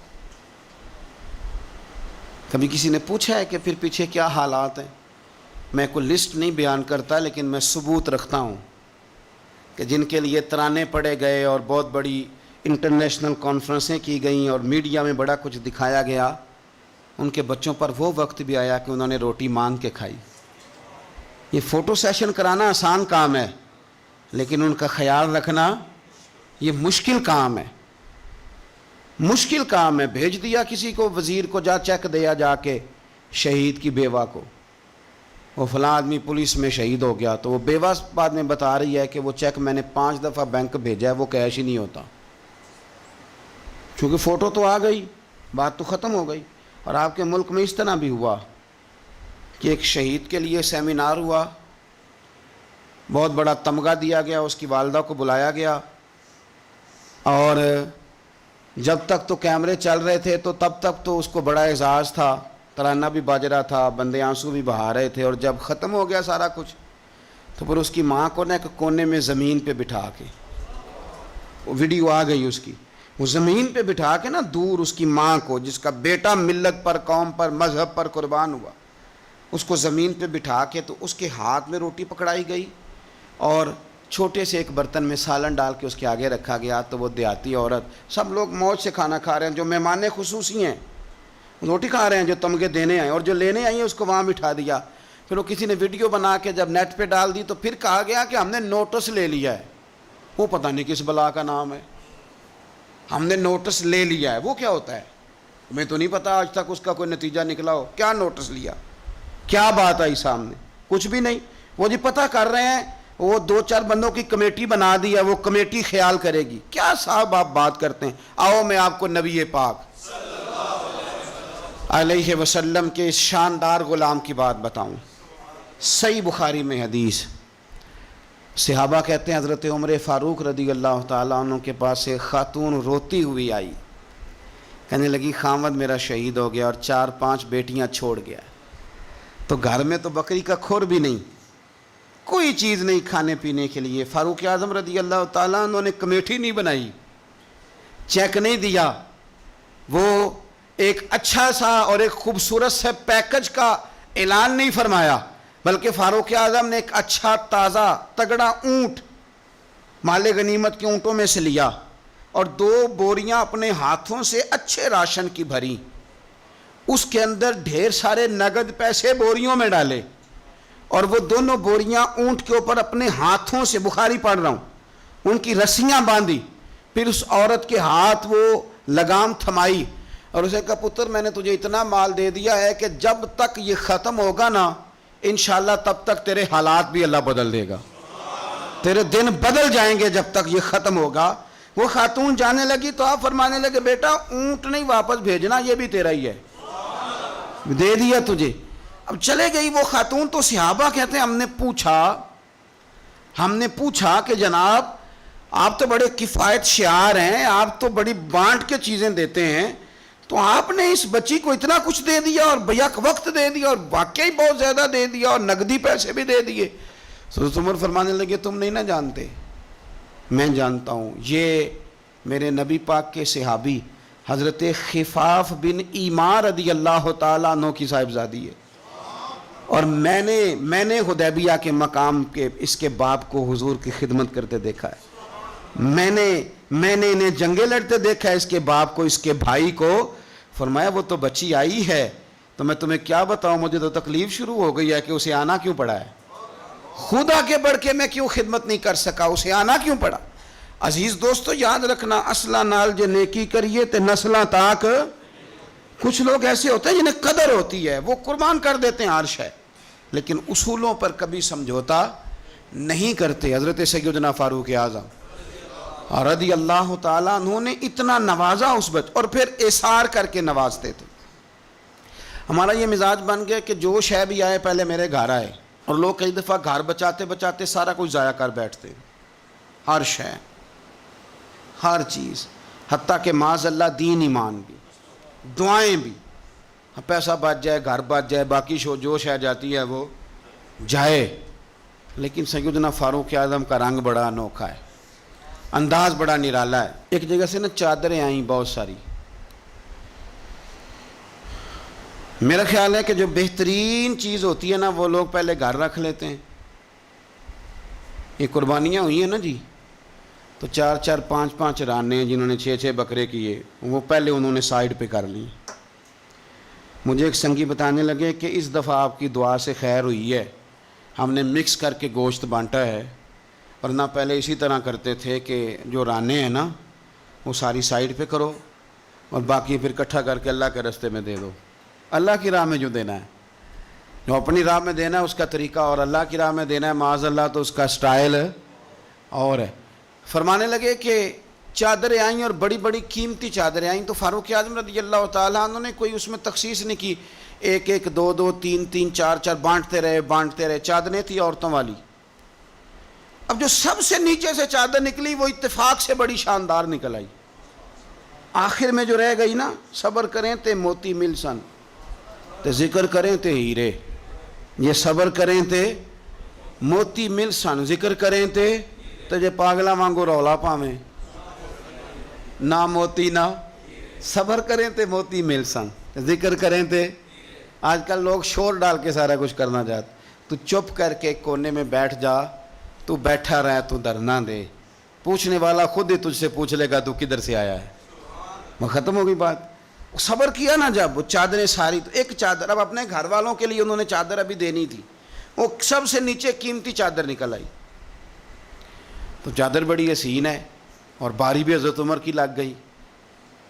کبھی کسی نے پوچھا ہے کہ پھر پیچھے کیا حالات ہیں؟ میں کوئی لسٹ نہیں بیان کرتا، لیکن میں ثبوت رکھتا ہوں کہ جن کے لیے ترانے پڑے گئے اور بہت بڑی انٹرنیشنل کانفرنسیں کی گئیں اور میڈیا میں بڑا کچھ دکھایا گیا، ان کے بچوں پر وہ وقت بھی آیا کہ انہوں نے روٹی مانگ کے کھائی۔ یہ فوٹو سیشن کرانا آسان کام ہے، لیکن ان کا خیال رکھنا یہ مشکل کام ہے، مشکل کام ہے۔ بھیج دیا کسی کو، وزیر کو، جا چیک دیا جا کے شہید کی بیوہ کو، وہ فلاں آدمی پولیس میں شہید ہو گیا، تو وہ بیوہ بعد میں بتا رہی ہے کہ وہ چیک میں نے 5 دفعہ بینک بھیجا ہے، وہ کیش ہی نہیں ہوتا، چونکہ فوٹو تو آ گئی، بات تو ختم ہو گئی۔ اور آپ کے ملک میں اس طرح بھی ہوا کہ ایک شہید کے لیے سیمینار ہوا، بہت بڑا تمغہ دیا گیا، اس کی والدہ کو بلایا گیا، اور جب تک تو کیمرے چل رہے تھے تو تب تک تو اس کو بڑا اعزاز تھا، ترانہ بھی بج رہا تھا، بندے آنسو بھی بہا رہے تھے، اور جب ختم ہو گیا سارا کچھ تو پھر اس کی ماں کو ایک کونے میں زمین پہ بٹھا کے، وہ ویڈیو آ گئی اس کی، وہ زمین پہ بٹھا کے دور اس کی ماں کو، جس کا بیٹا ملت پر، قوم پر، مذہب پر قربان ہوا، اس کو زمین پہ بٹھا کے، تو اس کے ہاتھ میں روٹی پکڑائی گئی اور چھوٹے سے ایک برتن میں سالن ڈال کے اس کے آگے رکھا گیا، تو وہ دیہاتی عورت، سب لوگ موج سے کھانا کھا رہے ہیں، جو مہمان خصوصی ہیں روٹی کھا رہے ہیں، جو تمغے دینے آئے، اور جو لینے آئی ہیں اس کو وہاں بٹھا دیا۔ پھر وہ کسی نے ویڈیو بنا کے جب نیٹ پہ ڈال دی تو پھر کہا گیا کہ ہم نے نوٹس لے لیا ہے، وہ پتہ نہیں کس بلا کا نام ہے، ہم نے نوٹس لے لیا ہے، وہ کیا ہوتا ہے؟ ہمیں تو نہیں پتا آج تک اس کا کوئی نتیجہ نکلا ہو، کیا نوٹس لیا؟ کیا بات آئی سامنے؟ کچھ بھی نہیں. وہ جی پتہ کر رہے ہیں, وہ 2-4 بندوں کی کمیٹی بنا دی ہے, وہ کمیٹی خیال کرے گی. کیا صاحب آپ بات کرتے ہیں؟ آؤ میں آپ کو نبی پاک علیہ وسلم کے اس شاندار غلام کی بات بتاؤں. صحیح بخاری میں حدیث, صحابہ کہتے ہیں حضرت عمر فاروق رضی اللہ تعالیٰ عنہ کے پاس ایک خاتون روتی ہوئی آئی, کہنے لگی خامد میرا شہید ہو گیا اور 4-5 بیٹیاں چھوڑ گیا, تو گھر میں تو بکری کا کھور بھی نہیں, کوئی چیز نہیں کھانے پینے کے لیے. فاروق اعظم رضی اللہ تعالیٰ عنہ نے کمیٹی نہیں بنائی, چیک نہیں دیا, وہ ایک اچھا سا اور ایک خوبصورت سے پیکج کا اعلان نہیں فرمایا, بلکہ فاروق اعظم نے ایک اچھا تازہ تگڑا اونٹ مال غنیمت کے اونٹوں میں سے لیا اور 2 بوریاں اپنے ہاتھوں سے اچھے راشن کی بھری, اس کے اندر ڈھیر سارے نگد پیسے بوریوں میں ڈالے, اور وہ دونوں بوریاں اونٹ کے اوپر اپنے ہاتھوں سے, بخاری پڑھ رہا ہوں, ان کی رسیاں باندھی. پھر اس عورت کے ہاتھ وہ لگام تھمائی اور اسے کہا پتر میں نے تجھے اتنا مال دے دیا ہے کہ جب تک یہ ختم ہوگا نا انشاءاللہ تب تک تیرے حالات بھی اللہ بدل دے گا, تیرے دن بدل جائیں گے جب تک یہ ختم ہوگا. وہ خاتون جانے لگی تو آپ فرمانے لگے بیٹا اونٹ نہیں واپس بھیجنا, یہ بھی تیرا ہی ہے, دے دیا تجھے. اب چلے گئی وہ خاتون. تو صحابہ کہتے ہیں ہم نے پوچھا کہ جناب آپ تو بڑے کفایت شعار ہیں, آپ تو بڑی بانٹ کے چیزیں دیتے ہیں, تو آپ نے اس بچی کو اتنا کچھ دے دیا اور بیک وقت دے دیا اور واقعی بہت زیادہ دے دیا اور نقدی پیسے بھی دے دیے. حضرت عمر فرمانے لگے تم نہیں نہ جانتے, میں جانتا ہوں, یہ میرے نبی پاک کے صحابی حضرت خفاف بن ایمار رضی اللہ تعالیٰ عنہ کی صاحبزادی ہے, اور میں نے حدیبیہ کے مقام کے اس کے باپ کو حضور کی خدمت کرتے دیکھا ہے, میں نے انہیں جنگیں لڑتے دیکھا ہے, اس کے باپ کو, اس کے بھائی کو. فرمایا وہ تو بچی آئی ہے تو میں تمہیں کیا بتاؤں, مجھے تو تکلیف شروع ہو گئی ہے کہ اسے آنا کیوں پڑا ہے, خدا کے بڑھ کے میں کیوں خدمت نہیں کر سکا, اسے آنا کیوں پڑا. عزیز دوستو یاد رکھنا, اصلہ نال جے نیکی کریے تے نسلاں تاک. کچھ لوگ ایسے ہوتے ہیں جنہیں قدر ہوتی ہے, وہ قربان کر دیتے ہیں عرش ہے, لیکن اصولوں پر کبھی سمجھوتا نہیں کرتے. حضرت سیدنا فاروق اعظم رضی اللہ تعالیٰ عنہ نے اتنا نوازا اس اور پھر اثار کر کے نوازتے تھے. ہمارا یہ مزاج بن گیا کہ جو شے بھی آئے پہلے میرے گھر آئے, اور لوگ کئی دفعہ گھر بچاتے سارا کچھ ضائع کر بیٹھتے, ہر شے, ہر چیز, حتیٰ کہ معاذ اللہ دین ایمان بھی, دعائیں بھی. پیسہ بچ جائے, گھر بچ جائے, باقی جو شے جاتی ہے وہ جائے. لیکن سیدنا فاروق اعظم کا رنگ بڑا انوکھا ہے, انداز بڑا نرالا ہے. ایک جگہ سے نا چادریں آئیں بہت ساری, میرا خیال ہے کہ جو بہترین چیز ہوتی ہے نا وہ لوگ پہلے گھر رکھ لیتے ہیں. یہ قربانیاں ہوئی ہیں نا جی, تو 4-4 5-5 رانے ہیں جنہوں نے 6-6 بکرے کیے, وہ پہلے انہوں نے سائیڈ پہ کر لی. مجھے ایک سنگی بتانے لگے کہ اس دفعہ آپ کی دعا سے خیر ہوئی ہے, ہم نے مکس کر کے گوشت بانٹا ہے, ورنہ پہلے اسی طرح کرتے تھے کہ جو رانے ہیں نا وہ ساری سائیڈ پہ کرو اور باقی پھر اکٹھا کر کے اللہ کے راستے میں دے دو. اللہ کی راہ میں جو دینا ہے, جو اپنی راہ میں دینا ہے اس کا طریقہ, اور اللہ کی راہ میں دینا ہے معاذ اللہ تو اس کا سٹائل اور ہے. فرمانے لگے کہ چادریں آئیں اور بڑی بڑی قیمتی چادریں آئیں, تو فاروق اعظم رضی اللہ تعالیٰ عنہ نے کوئی اس میں تخصیص نہیں کی, 1-1 2-2 3-3 4-4 بانٹتے رہے. چادریں تھی عورتوں والی. اب جو سب سے نیچے سے چادر نکلی وہ اتفاق سے بڑی شاندار نکل آئی. آخر میں جو رہ گئی نا, صبر کریں تے موتی مل سن, تے ذکر کریں تے ہیرے. یہ صبر کریں تے موتی مل سن, ذکر کریں تے جے پاگلا وانگو رولا پاویں, نہ موتی نہ صبر کریں تے موتی مل سن, ذکر کریں تے. آج کل لوگ شور ڈال کے سارا کچھ کرنا چاہتے. تو چپ کر کے کونے میں بیٹھ جا, تو بیٹھا رہے, تو ڈرنا دے, پوچھنے والا خود ہی تجھ سے پوچھ لے گا تو کدھر سے آیا ہے. وہ ختم ہو گئی بات. صبر کیا نا جب, وہ چادریں ساری, تو ایک چادر اب اپنے گھر والوں کے لیے انہوں نے چادر ابھی دینی تھی, وہ سب سے نیچے قیمتی چادر نکل آئی. تو چادر بڑی حسین ہے اور باری بھی حضرت عمر کی لگ گئی.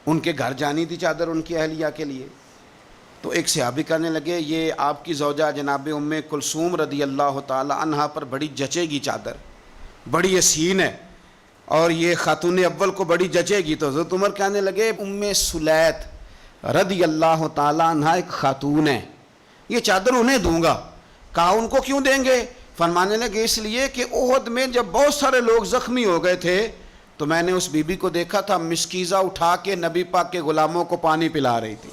ان کے گھر جانی تھی چادر ان کی اہلیہ کے لیے. تو ایک صحابی کہنے لگے یہ آپ کی زوجہ جناب ام کلثوم رضی اللہ تعالی عنہا پر بڑی جچے گی چادر، بڑی حسین ہے، اور یہ خاتون اول کو بڑی جچے گی۔ تو حضرت عمر کہنے لگے ام سلیت رضی اللہ تعالی عنہا ایک خاتون ہے، یہ چادر انہیں دوں گا۔ کہا ان کو کیوں دیں گے؟ فرمانے لگے اس لیے کہ احد میں جب بہت سارے لوگ زخمی ہو گئے تھے تو میں نے اس بی بی کو دیکھا تھا مسکیزہ اٹھا کے نبی پاک کے غلاموں کو پانی پلا رہی تھی۔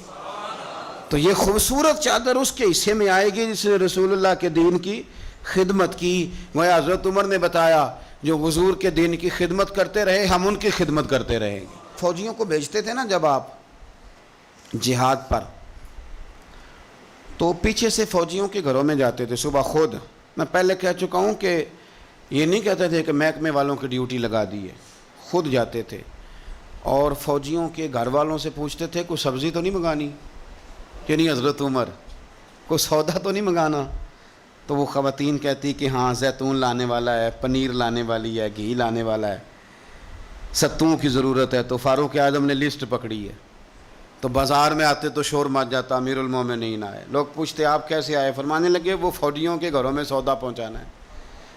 تو یہ خوبصورت چادر اس کے حصے میں آئے گی جس نے رسول اللہ کے دین کی خدمت کی۔ وہ حضرت عمر نے بتایا جو حضور کے دین کی خدمت کرتے رہے ہم ان کی خدمت کرتے رہیں گے۔ فوجیوں کو بھیجتے تھے نا جب آپ جہاد پر، تو پیچھے سے فوجیوں کے گھروں میں جاتے تھے صبح خود۔ میں پہلے کہہ چکا ہوں کہ یہ نہیں کہتے تھے کہ محکمے والوں کی ڈیوٹی لگا دی ہے، خود جاتے تھے اور فوجیوں کے گھر والوں سے پوچھتے تھے کوئی سبزی تو نہیں منگانی کہ نہیں حضرت عمر، کوئی سودا تو نہیں منگانا؟ تو وہ خواتین کہتی کہ ہاں زیتون لانے والا ہے، پنیر لانے والی ہے، گھی لانے والا ہے، ستوں کی ضرورت ہے۔ تو فاروق اعظم نے لسٹ پکڑی ہے، تو بازار میں آتے تو شور مچ جاتا امیر المومنین آئے۔ لوگ پوچھتے آپ کیسے آئے؟ فرمانے لگے وہ فوجیوں کے گھروں میں سودا پہنچانا ہے۔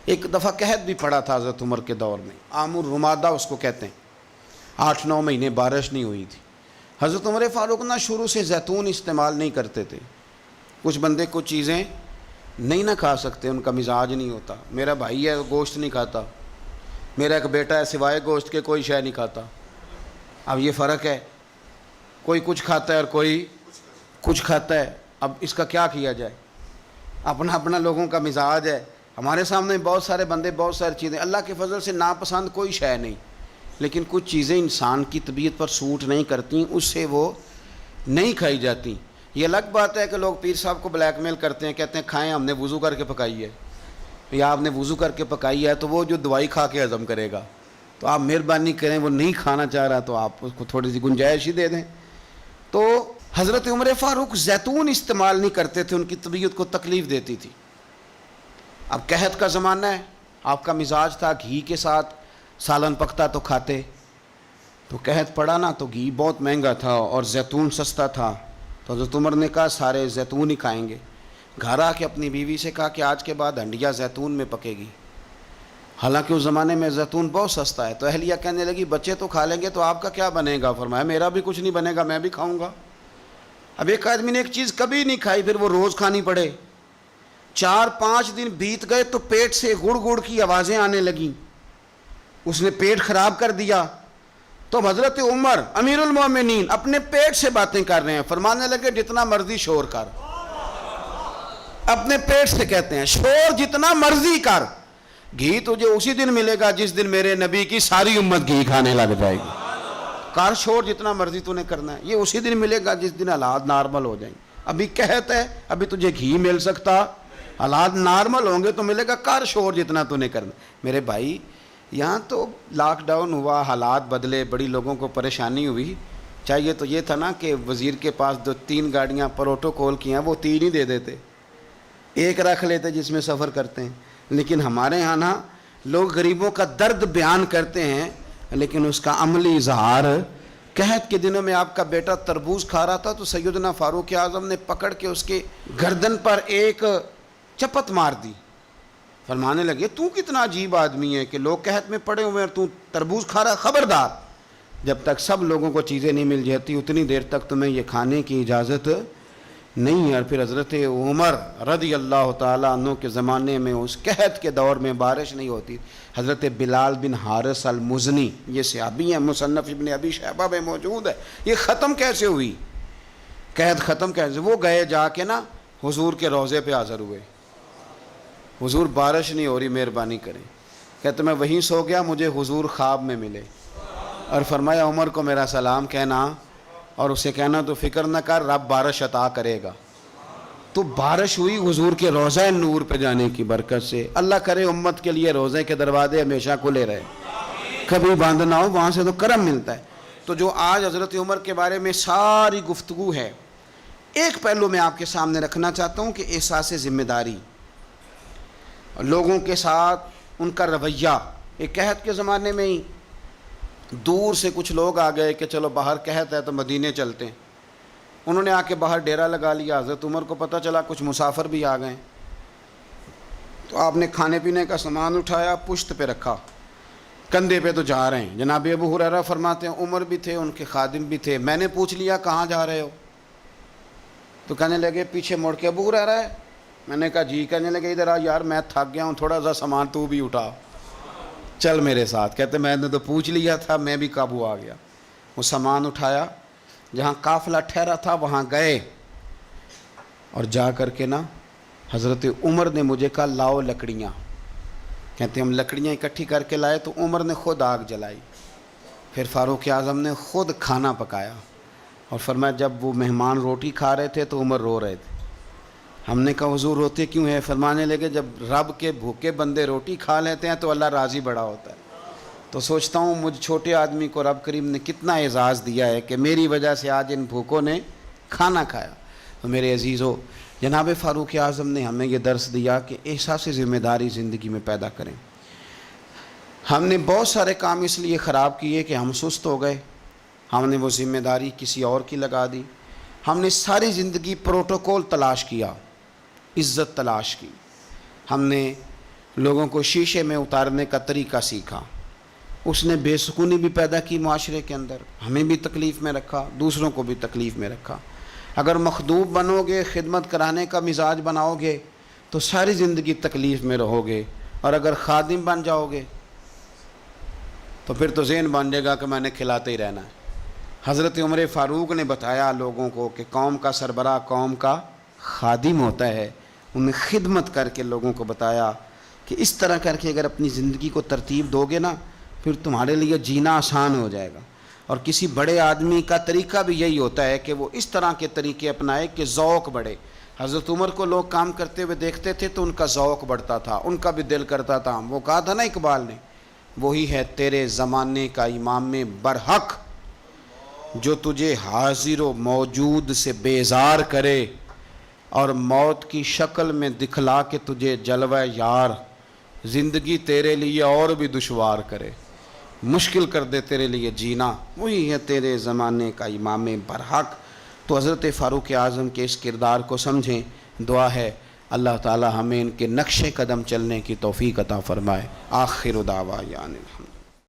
ایک دفعہ قحط بھی پڑا تھا حضرت عمر کے دور میں، عام الرمادہ اس کو کہتے ہیں، 8-9 مہینے بارش نہیں ہوئی تھی۔ حضرت عمر فاروق نہ شروع سے زیتون استعمال نہیں کرتے تھے۔ کچھ بندے کچھ چیزیں نہیں نہ کھا سکتے، ان کا مزاج نہیں ہوتا۔ میرا بھائی ہے گوشت نہیں کھاتا، میرا ایک بیٹا ہے سوائے گوشت کے کوئی شے نہیں کھاتا۔ اب یہ فرق ہے، کوئی کچھ کھاتا ہے اور کوئی کچھ کھاتا ہے۔ اب اس کا کیا کیا جائے؟ اپنا اپنا لوگوں کا مزاج ہے۔ ہمارے سامنے بہت سارے بندے بہت ساری چیزیں، اللہ کے فضل سے ناپسند کوئی شے نہیں، لیکن کچھ چیزیں انسان کی طبیعت پر سوٹ نہیں کرتی، اس سے وہ نہیں کھائی جاتی۔ یہ الگ بات ہے کہ لوگ پیر صاحب کو بلیک میل کرتے ہیں، کہتے ہیں کھائیں، ہم نے وضو کر کے پکائی ہے، یا آپ نے وضو کر کے پکائی ہے تو وہ جو دوائی کھا کے ہضم کرے گا، تو آپ مہربانی کریں، وہ نہیں کھانا چاہ رہا تو آپ اس کو تھوڑی سی گنجائش ہی دے دیں۔ تو حضرت عمر فاروق زیتون استعمال نہیں کرتے تھے، ان کی طبیعت کو تکلیف دیتی تھی۔ اب قحط کا زمانہ ہے، آپ کا مزاج تھا گھی کے ساتھ سالن پکتا تو کھاتے، تو قحط پڑا نا تو گھی بہت مہنگا تھا اور زیتون سستا تھا، تو حضرت عمر نے کہا سارے زیتون ہی کھائیں گے۔ گھر آ کے اپنی بیوی سے کہا کہ آج کے بعد ہنڈیا زیتون میں پکے گی، حالانکہ اس زمانے میں زیتون بہت سستا ہے۔ تو اہلیہ کہنے لگی بچے تو کھا لیں گے تو آپ کا کیا بنے گا؟ فرمایا میرا بھی کچھ نہیں بنے گا، میں بھی کھاؤں گا۔ اب ایک آدمی نے ایک چیز کبھی نہیں کھائی پھر وہ روز کھانی پڑے، 4-5 دن بیت گئے تو پیٹ سے گڑ گڑ کی آوازیں آنے لگیں، اس نے پیٹ خراب کر دیا۔ تو حضرت عمر امیر المومنین اپنے پیٹ سے باتیں کر رہے ہیں، فرمانے لگے جتنا مرضی شور کر، اپنے پیٹ سے کہتے ہیں شور جتنا مرضی کر، گھی تجھے اسی دن ملے گا جس دن میرے نبی کی ساری امت گھی کھانے لگ جائے گی۔ کار شور جتنا مرضی تو نے کرنا ہے، یہ اسی دن ملے گا جس دن حالات نارمل ہو جائیں۔ ابھی قحط ہے، ابھی تجھے گھی مل سکتا، حالات نارمل ہوں گے تو ملے گا، کار شور جتنا تو نے کرنا۔ میرے بھائی یہاں تو لاک ڈاؤن ہوا، حالات بدلے، بڑی لوگوں کو پریشانی ہوئی، چاہیے تو یہ تھا نا کہ وزیر کے پاس 2-3 گاڑیاں پروٹوکول کی ہیں وہ 3 ہی دے دیتے، ایک رکھ لیتے جس میں سفر کرتے ہیں۔ لیکن ہمارے ہاں نا لوگ غریبوں کا درد بیان کرتے ہیں لیکن اس کا عملی اظہار۔ قحط کے دنوں میں آپ کا بیٹا تربوز کھا رہا تھا تو سیدنا فاروق اعظم نے پکڑ کے اس کے گردن پر ایک چپت مار دی، فرمانے لگے تو کتنا عجیب آدمی ہے کہ لوگ قحط میں پڑے ہوئے ہیں تو تربوز کھا رہا، خبردار جب تک سب لوگوں کو چیزیں نہیں مل جاتی اتنی دیر تک تمہیں یہ کھانے کی اجازت نہیں ہے۔ اور پھر حضرت عمر رضی اللہ تعالیٰ عنہ کے زمانے میں اس قحط کے دور میں بارش نہیں ہوتی، حضرت بلال بن حارث المزنی، یہ صحابی ہیں، مصنف ابن ابی شیبہ میں موجود ہے، یہ ختم کیسے ہوئی قحط، ختم کیسے؟ وہ گئے جا کے نا حضور کے روضے پہ حاضر ہوئے، حضور بارش نہیں ہو رہی مہربانی کریں، کہتے میں وہیں سو گیا، مجھے حضور خواب میں ملے اور فرمایا عمر کو میرا سلام کہنا اور اسے کہنا تو فکر نہ کر رب بارش عطا کرے گا۔ تو بارش ہوئی حضور کے روضہ نور پہ جانے کی برکت سے۔ اللہ کرے امت کے لیے روضے کے دروازے ہمیشہ کھلے رہے، کبھی بند نہ ہو، وہاں سے تو کرم ملتا ہے۔ تو جو آج حضرت عمر کے بارے میں ساری گفتگو ہے، ایک پہلو میں آپ کے سامنے رکھنا چاہتا ہوں کہ احساس ذمہ داری، لوگوں کے ساتھ ان کا رویہ۔ ایک قحط کے زمانے میں ہی دور سے کچھ لوگ آ گئے کہ چلو باہر قحط ہے تو مدینے چلتے ہیں، انہوں نے آ کے باہر ڈیرا لگا لیا. حضرت عمر کو پتہ چلا کچھ مسافر بھی آ گئے, تو آپ نے کھانے پینے کا سامان اٹھایا, پشت پہ رکھا, کندھے پہ تو جا رہے ہیں. جناب ابو ہریرہ فرماتے ہیں عمر بھی تھے, ان کے خادم بھی تھے. میں نے پوچھ لیا کہاں جا رہے ہو؟ تو کہنے لگے پیچھے مڑ کے ابو ہریرہ ہے. میں نے کہا جی. کہنے لگے ادھر آ یار, میں تھک گیا ہوں, تھوڑا سا سامان تو بھی اٹھا, چل میرے ساتھ. کہتے میں نے تو پوچھ لیا تھا, میں بھی قابو آ گیا. وہ سامان اٹھایا, جہاں قافلہ ٹھہرا تھا وہاں گئے, اور جا کر کے نا حضرت عمر نے مجھے کہا لاؤ لکڑیاں. کہتے ہم لکڑیاں اکٹھی کر کے لائے, تو عمر نے خود آگ جلائی. پھر فاروق اعظم نے خود کھانا پکایا, اور فرمایا جب وہ مہمان روٹی کھا رہے تھے تو عمر رو رہے تھے. ہم نے کہا حضور روتے کیوں ہیں؟ فرمانے لگے جب رب کے بھوکے بندے روٹی کھا لیتے ہیں تو اللہ راضی بڑا ہوتا ہے. تو سوچتا ہوں مجھ چھوٹے آدمی کو رب کریم نے کتنا اعزاز دیا ہے کہ میری وجہ سے آج ان بھوکوں نے کھانا کھایا. تو میرے عزیزو, جناب فاروق اعظم نے ہمیں یہ درس دیا کہ احساس ذمہ داری زندگی میں پیدا کریں. ہم نے بہت سارے کام اس لیے خراب کیے کہ ہم سست ہو گئے, ہم نے وہ ذمہ داری کسی اور کی لگا دی. ہم نے ساری زندگی پروٹوکول تلاش کیا, عزت تلاش کی. ہم نے لوگوں کو شیشے میں اتارنے کا طریقہ سیکھا, اس نے بے سکونی بھی پیدا کی معاشرے کے اندر, ہمیں بھی تکلیف میں رکھا, دوسروں کو بھی تکلیف میں رکھا. اگر مخدوم بنو گے, خدمت کرانے کا مزاج بناؤ گے تو ساری زندگی تکلیف میں رہو گے, اور اگر خادم بن جاؤ گے تو پھر تو ذہن بن جائے گا کہ میں نے کھلاتے ہی رہنا ہے. حضرت عمر فاروق نے بتایا لوگوں کو کہ قوم کا سربراہ قوم کا خادم ہوتا ہے. انہیں خدمت کر کے لوگوں کو بتایا کہ اس طرح کر کے اگر اپنی زندگی کو ترتیب دو گے نا, پھر تمہارے لیے جینا آسان ہو جائے گا. اور کسی بڑے آدمی کا طریقہ بھی یہی ہوتا ہے کہ وہ اس طرح کے طریقے اپنائے کہ ذوق بڑھے. حضرت عمر کو لوگ کام کرتے ہوئے دیکھتے تھے تو ان کا ذوق بڑھتا تھا, ان کا بھی دل کرتا تھا. وہ کہا تھا نا اقبال نے, وہی ہے تیرے زمانے کا امام برحق جو تجھے حاضر و موجود سے بیزار کرے, اور موت کی شکل میں دکھلا کے تجھے جلوہ یار, زندگی تیرے لیے اور بھی دشوار کرے, مشکل کر دے تیرے لیے جینا. وہی ہے تیرے زمانے کا امام برحق. تو حضرت فاروق اعظم کے اس کردار کو سمجھیں. دعا ہے اللہ تعالی ہمیں ان کے نقش قدم چلنے کی توفیق عطا فرمائے. آخر دعوانا الحمد.